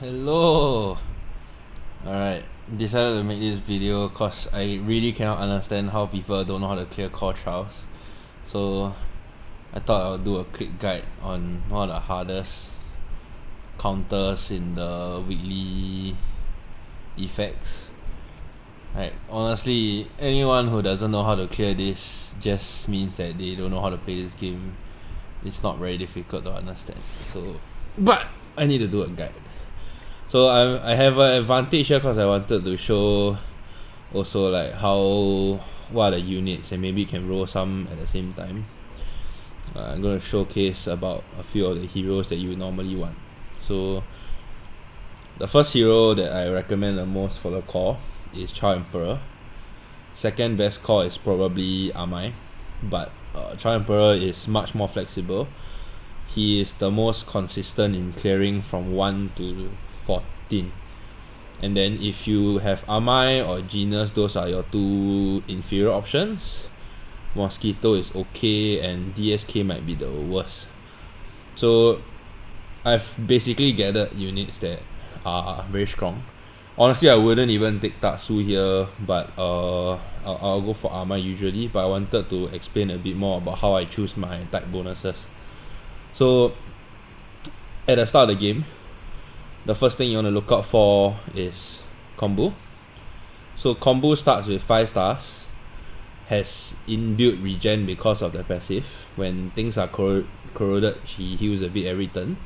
Hello. Alright, decided to make this video cause I really cannot understand how people don't know how to clear core trials. So I thought I'll do a quick guide on one of the hardest counters in the weekly effects. Right, honestly, anyone who doesn't know how to clear this just means that they don't know how to play this game. It's not very difficult to understand. But I need to do a guide. So I have an advantage here because I wanted to show also like what are the units and maybe can roll some at the same time. I'm going to showcase about a few of the heroes that you normally want. So the first hero that I recommend the most for the core is Chao Emperor. Second best core is probably Amai, but Chao Emperor is much more flexible. He is the most consistent in clearing from 1 to 14. And then if you have Amai or Genus, those are your two inferior options. Mosquito is okay and DSK might be the worst. So I've basically gathered units that are very strong. Honestly, I wouldn't even take Tatsu here, but I'll go for Amai usually, but I wanted to explain a bit more about how I choose my type bonuses. So at the start of the game, the first thing you want to look out for is combo. So combo starts with 5 stars, has inbuilt regen because of the passive. When things are corroded, he heals a bit every turn.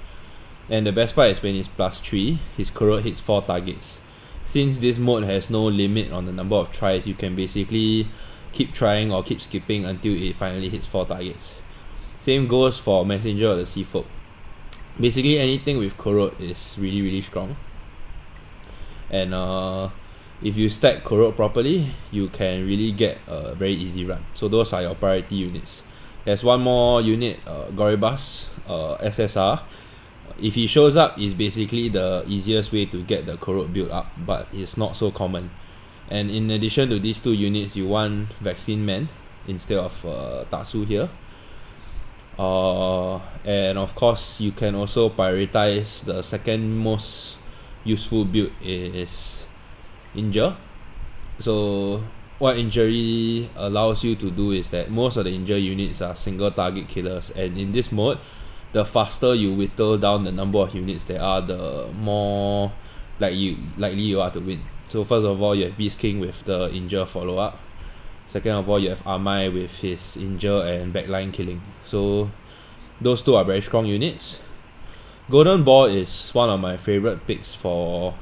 And the best part is when it's +3, his corrode hits 4 targets. Since this mode has no limit on the number of tries, you can basically keep trying or keep skipping until it finally hits 4 targets. Same goes for Messenger of the Sea Folk. Basically anything with corrode is really strong. And if you stack corrode properly, you can really get a very easy run. So those are your priority units. There's one more unit, Goribas, SSR. If he shows up, it's basically the easiest way to get the corrode build up, but it's not so common. And in addition to these two units, you want Vaccine Man instead of Tatsu here. And of course, you can also prioritize the second most useful build is Injure. So what Injury allows you to do is that most of the Injure units are single target killers, and in this mode, the faster you whittle down the number of units there are, the more likely you are to win. So first of all, you have Beast King with the Injure follow up. Second of all, you have Amai with his Injure and backline killing. So those two are very strong units. Golden Ball is one of my favorite picks for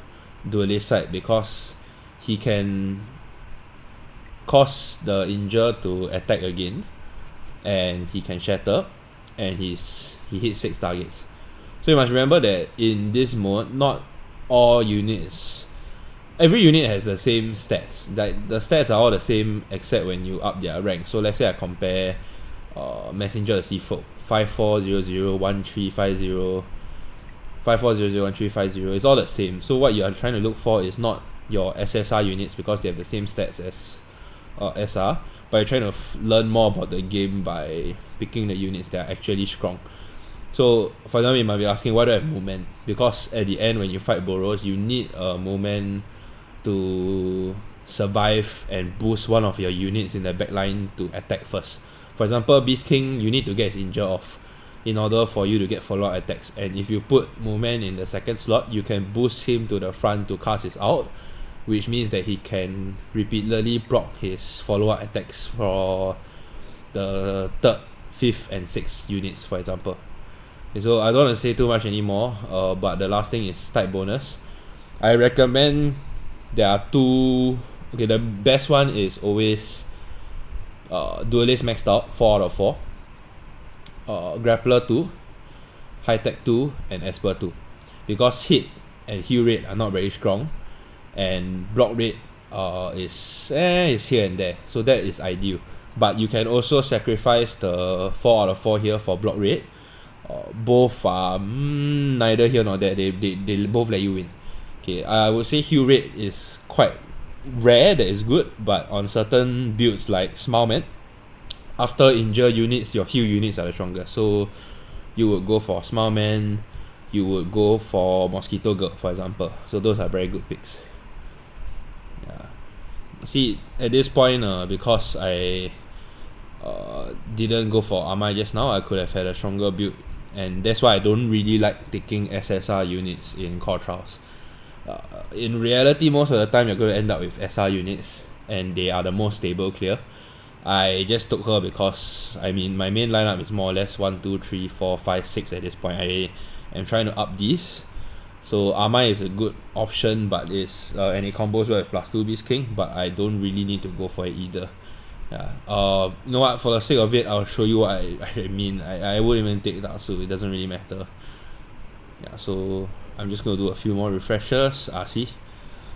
Duelist side because he can cause the Injure to attack again, and he can shatter, and he hits 6 targets. So you must remember that in this mode, not all units, every unit has the same stats. Like the stats are all the same except when you up their rank. So let's say I compare Messenger of the Sea Folk 54001350, 54001350. It's all the same. So what you are trying to look for is not your SSR units because they have the same stats as SR, but you're trying to learn more about the game by picking the units that are actually strong. So for example, you might be asking, why do I have movement? Because at the end, when you fight Boros, you need a movement to survive and boost one of your units in the backline to attack first. For example, Beast King, you need to get his Injure off in order for you to get follow-up attacks, and if you put movement in the second slot, you can boost him to the front to cast his ult, which means that he can repeatedly block his follow-up attacks for the 3rd, 5th and 6th units, for example. Okay, so I don't want to say too much anymore, but the last thing is type bonus. I recommend there are two. Okay, the best one is always Duelist maxed out 4 out of 4, Grappler 2, High Tech 2 and Esper 2, because hit and heal rate are not very strong, and block rate is here and there, so that is ideal. But you can also sacrifice the 4 out of 4 here for block rate. Both are neither here nor there. They both let you win. Okay, I would say heal rate is quite rare that is good, but on certain builds like Smileman, after injure units, your heal units are the strongest. So you would go for Smileman, you would go for Mosquito Girl, for example. So those are very good picks. Yeah. See, at this point, because I didn't go for Amai just now, I could have had a stronger build, and that's why I don't really like taking SSR units in core trials. In reality, most of the time you're going to end up with SR units, and they are the most stable clear. I just took her because my main lineup is more or less 1, 2, 3, 4, 5, 6 at this point. I am trying to up these. So Amai is a good option, but and it combos well with +2 Beast King, but I don't really need to go for it either. Yeah. You know what? For the sake of it, I'll show you what I mean. I wouldn't even take that, so it doesn't really matter. Yeah. So I'm just gonna do a few more refreshers. See.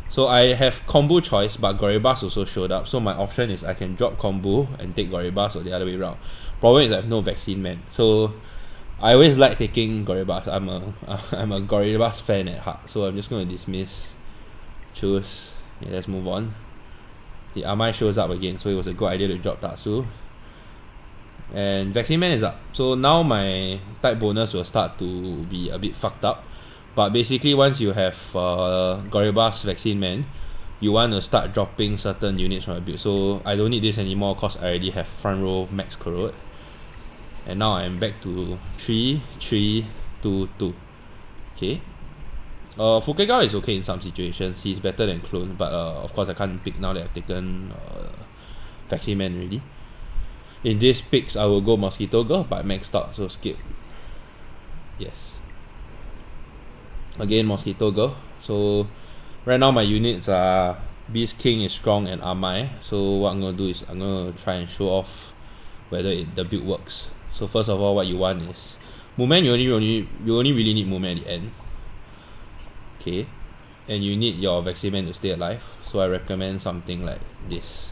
So I have combo choice, but Goribas also showed up. So my option is I can drop combo and take Goribas, or the other way around. Problem is I have no vaccine man. So I always like taking Goribas. I'm a Goribas fan at heart. So I'm just gonna dismiss, choose. Yeah, let's move on. The Amai shows up again, so it was a good idea to drop Tatsu. And Vaccine Man is up. So now my type bonus will start to be a bit fucked up. But basically, once you have Goribas Vaccine Man, you want to start dropping certain units from your build. So I don't need this anymore because I already have front row max corrode. And now I'm back to 3, 3, 2, 2. Okay. Fukegao is okay in some situations. He's better than Clone, but of course I can't pick now that I've taken Vaccine Man already. In these picks, I will go Mosquito Girl, but maxed out, so skip. Yes. Again, Mosquito Girl. So right now my units are Beast King is strong and Amai. So what I'm gonna do is I'm gonna try and show off whether the build works. So first of all, what you want is Mooman. You only really need Mooman at the end. Okay, and you need your Vaccine Man to stay alive. So I recommend something like this.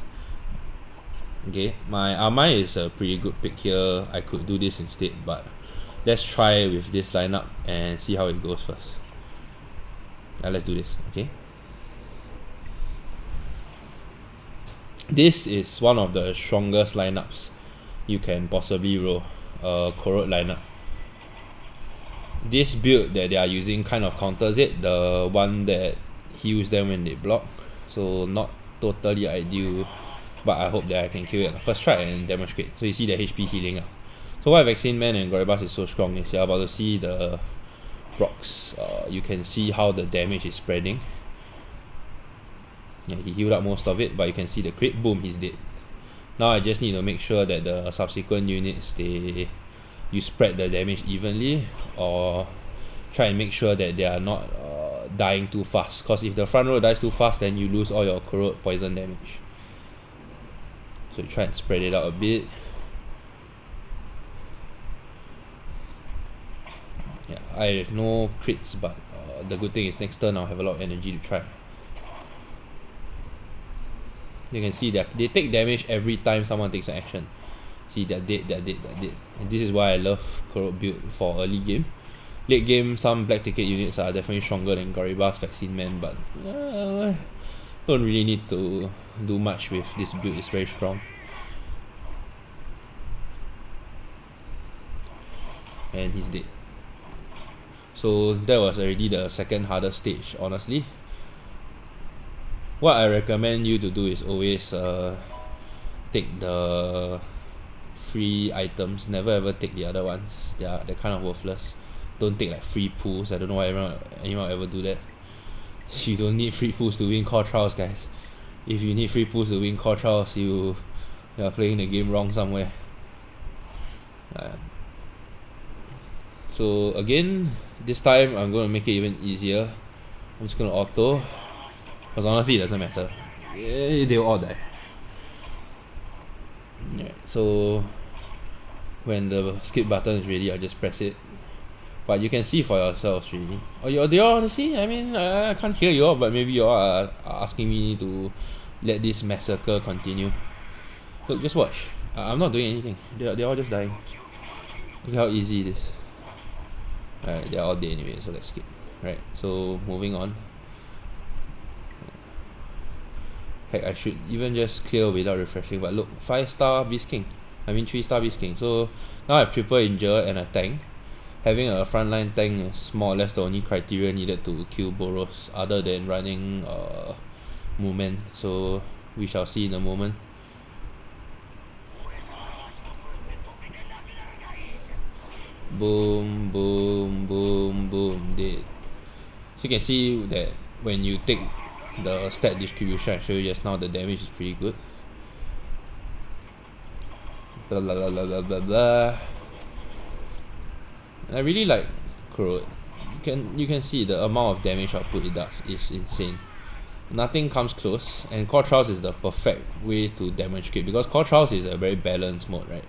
Okay, my Amai is a pretty good pick here. I could do this instead, but let's try with this lineup and see how it goes first. Let's do this. Okay, this is one of the strongest lineups you can possibly roll. Corrode lineup. This build that they are using kind of counters it, the one that heals them when they block. So not totally ideal, but I hope that I can kill it on the first try and demonstrate. So you see the HP healing up. So why Vaccine Man and Goribas is so strong is you're about to see the procs. You can see how the damage is spreading. Yeah, he healed up most of it, but you can see the crit, boom, he's dead. Now I just need to make sure that the subsequent units, you spread the damage evenly, or try and make sure that they are not dying too fast. Because if the front row dies too fast, then you lose all your corrode poison damage. So you try and spread it out a bit. Yeah, I have no crits, but the good thing is next turn I'll have a lot of energy to try. You can see that they take damage every time someone takes an action. See, they're dead, they're dead, they're dead. And this is why I love corrode build for early game. Late game, some black ticket units are definitely stronger than Goribas Vaccine Man, but don't really need to do much with this build. It's very strong. And he's dead. So that was already the second hardest stage, honestly. What I recommend you to do is always take the free items. Never ever take the other ones. They're kind of worthless. Don't take like free pools. I don't know why anyone ever do that. You don't need free pools to win core trials, guys. If you need free pools to win core trials, you are playing the game wrong somewhere. So again, this time I'm going to make it even easier. I'm just going to auto, because honestly it doesn't matter. They'll all die. Yeah, so when the skip button is ready, I'll just press it. But you can see for yourselves really. Oh, do you all want to see? I mean, I can't hear you all, but maybe you all are asking me to let this massacre continue. Look, just watch. I'm not doing anything. They're all just dying. Look how easy it is. Alright, they're all dead anyway, so let's skip. Right, so moving on. Heck, I should even just clear without refreshing, but look, 5-star Beast King. 3-star Beast King. So now I have triple injure and a tank. having a frontline tank is more or less the only criteria needed to kill Boros other than running movement. So we shall see in a moment. Boom, boom, boom, boom, dead. So you can see that when you take the stat distribution I showed you just now, the damage is pretty good. Blah blah blah blah blah blah. And I really like Corrode. You can see the amount of damage output it does is insane. Nothing comes close, and Core Trials is the perfect way to demonstrate because Core Trials is a very balanced mode, right?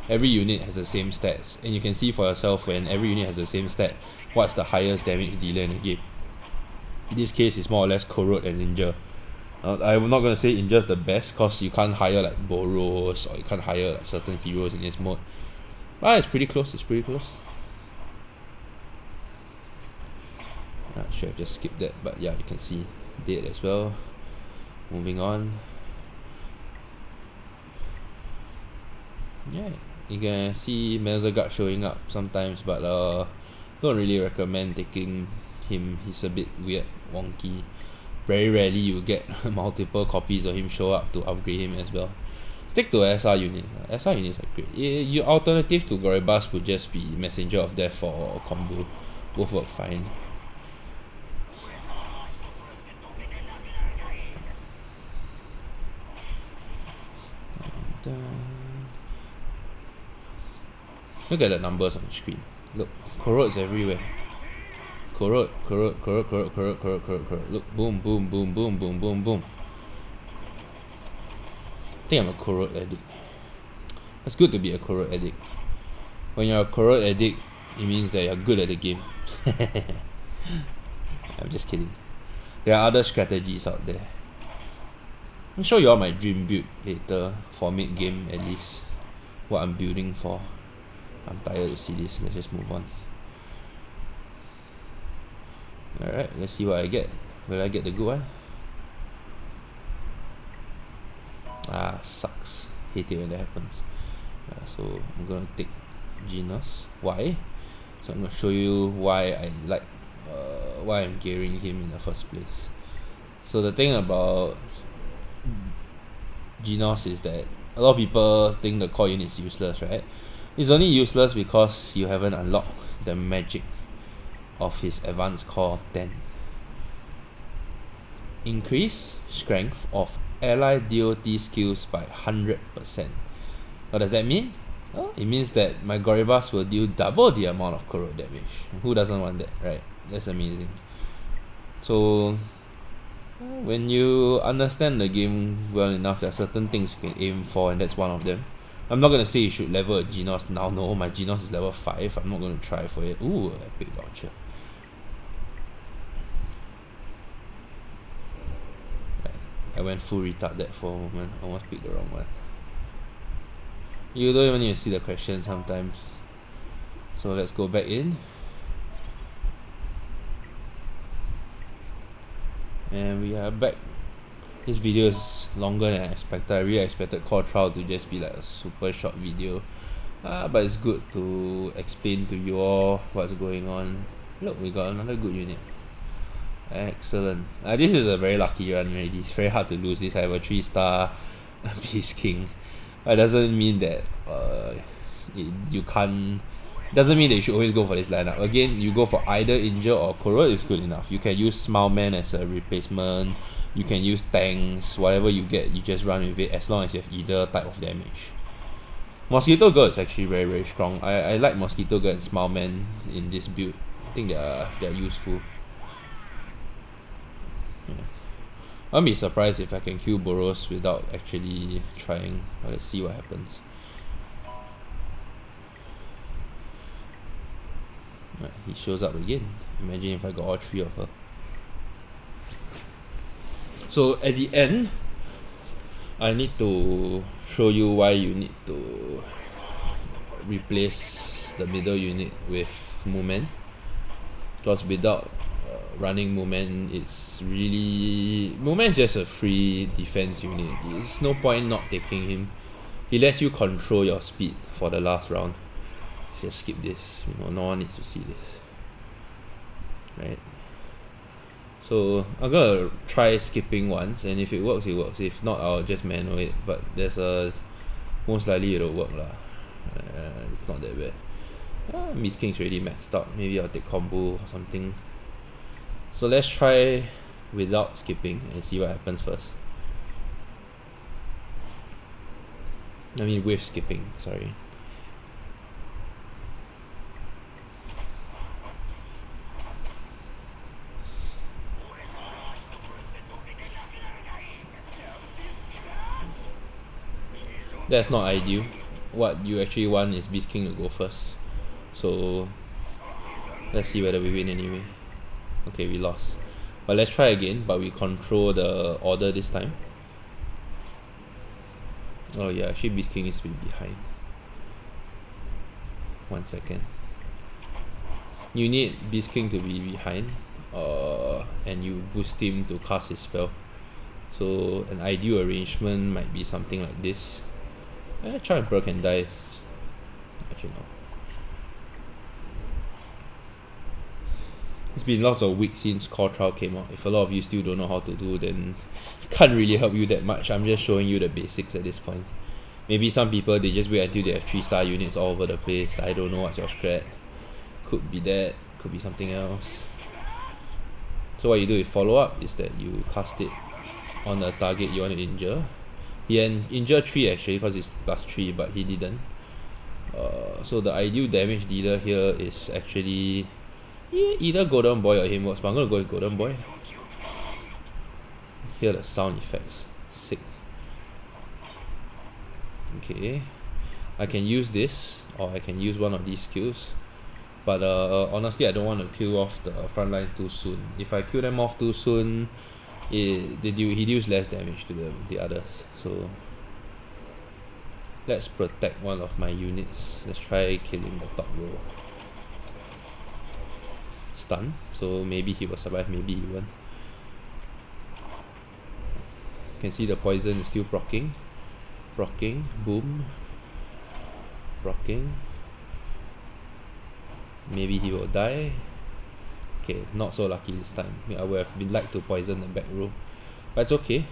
Every unit has the same stats, and you can see for yourself when every unit has the same stat, what's the highest damage dealer in the game. In this case, it's more or less Corrode and Ninja. I'm not gonna say Ninja's the best because you can't hire like Boros or you can't hire like certain heroes in this mode. But it's pretty close. It's pretty close. I should have just skipped that, but yeah, you can see dead as well. Moving on. Yeah, you can see Melzergard showing up sometimes, but don't really recommend taking him. He's a bit weird, wonky. Very rarely you get multiple copies of him show up to upgrade him as well. Stick to SR units. SR units are great. Your alternative to Goribas would just be Messenger of Death or combo. Both work fine. Look at the numbers on the screen. Look, Corrode's everywhere. Corrode. Look, boom, boom, boom, boom, boom, boom, boom. I think I'm a Corrode addict. It's good to be a Corrode addict. When you're a Corrode addict, it means that you're good at the game. I'm just kidding. There are other strategies out there. I'll show you all my dream build later for mid game at least. What I'm building for. I'm tired to see this. Let's just move on. Alright, let's see what I get. Will I get the good one? Ah, sucks. Hate it when that happens. So I'm gonna take Genos. Why? So I'm gonna show you why I like why I'm gearing him in the first place. So the thing about Genos is that a lot of people think the core unit is useless, right? It's only useless because you haven't unlocked the magic of his advanced core 10. Increase strength of allied DOT skills by 100%. What does that mean? Well, it means that my Goribas will deal double the amount of Corrode damage. Who doesn't want that, right? That's amazing. So when you understand the game well enough, there are certain things you can aim for, and that's one of them. I'm not gonna say you should level a Genos now. No, my Genos is level 5. I'm not gonna try for it. Ooh, epic voucher. I went full retarded for a moment. I almost picked the wrong one. You don't even need to see the question sometimes. So let's go back in. And we are back. This video is longer than I expected. I really expected Core Trial to just be like a super short video. But it's good to explain to you all what's going on. Look, we got another good unit. Excellent. This is a very lucky run already. It's very hard to lose this. I have a 3-star Beast King. But it doesn't mean that you can't. Doesn't mean that you should always go for this lineup. Again, you go for either Injure or Corrode is good enough. You can use Smile Man as a replacement. You can use tanks. Whatever you get, you just run with it as long as you have either type of damage. Mosquito Girl is actually very, very strong. I like Mosquito Girl and Smile Man in this build. I think they're useful. I won't be surprised if I can kill Boros without actually trying. Let's see what happens. Right, he shows up again. Imagine if I got all 3 of her. So at the end, I need to show you why you need to replace the middle unit with Moomin. Because without running Moomin, it's really... Moomin is just a free defense unit. There's no point not taking him. He lets you control your speed for the last round. just skip this, you know, no one needs to see this, right? So I'm gonna try skipping once, and if it works, it works. If not, I'll just manual it, but there's a most likely it'll work lah. It's not that bad. Miss King's already maxed out. Maybe I'll take combo or something. So let's try without skipping and see what happens first. I mean with skipping, sorry. That's not ideal. What you actually want is Beast King to go first. So let's see whether we win anyway. Okay, we lost. But let's try again, but we control the order this time. Oh yeah, actually Beast King is behind. 1 second. You need Beast King to be behind, and you boost him to cast his spell. So an ideal arrangement might be something like this. Charmper can die. Actually no. It's been lots of weeks since Core Trial came out. If a lot of you still don't know how to do, then I can't really help you that much. I'm just showing you the basics at this point. Maybe some people, they just wait until they have 3-star units all over the place. I don't know what's your strat. Could be that, could be something else. So what you do with follow up is that you cast it on the target you want to injure. He can injure 3 actually because it's +3, but he didn't. So the ideal damage dealer here is actually either Golden Boy or him works, but I'm gonna go with Golden Boy. Hear the sound effects. Sick. Okay. I can use this, or I can use one of these skills. But honestly, I don't want to kill off the front line too soon. If I kill them off too soon, he deals less damage to the others. So let's protect one of my units. Let's try killing the top row. Stun, so maybe he will survive, maybe he won't. You can see the poison is still proccing. Proccing, boom. Proccing. Maybe he will die. Okay, not so lucky this time. I would have been like to poison the back row, but it's okay.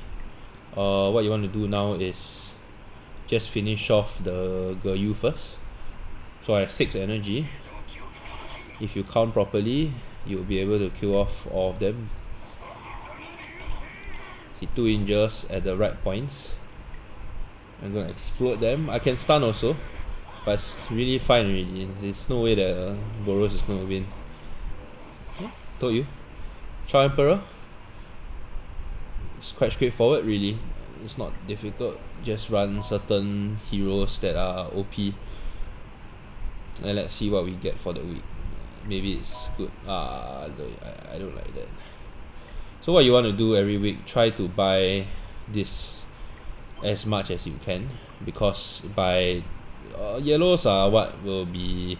What you want to do now is just finish off the Geryu first. So I have 6 energy. If you count properly, you'll be able to kill off all of them. See 2 injures at the right points. I'm gonna explode them. I can stun also, but it's really fine already. There's no way that Boros is gonna win. Told you. Chao Emperor. It's quite straightforward really. It's not difficult. Just run certain heroes that are OP. And let's see what we get for the week. Maybe it's good. I don't like that. So what you want to do every week, try to buy this as much as you can, because by yellows are what will be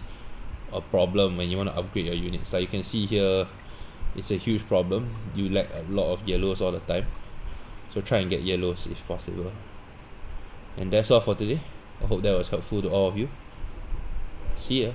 a problem when you want to upgrade your units. Like you can see here, it's a huge problem. You lack a lot of yellows all the time, so try and get yellows if possible. And that's all for today. I hope that was helpful to all of you. See ya.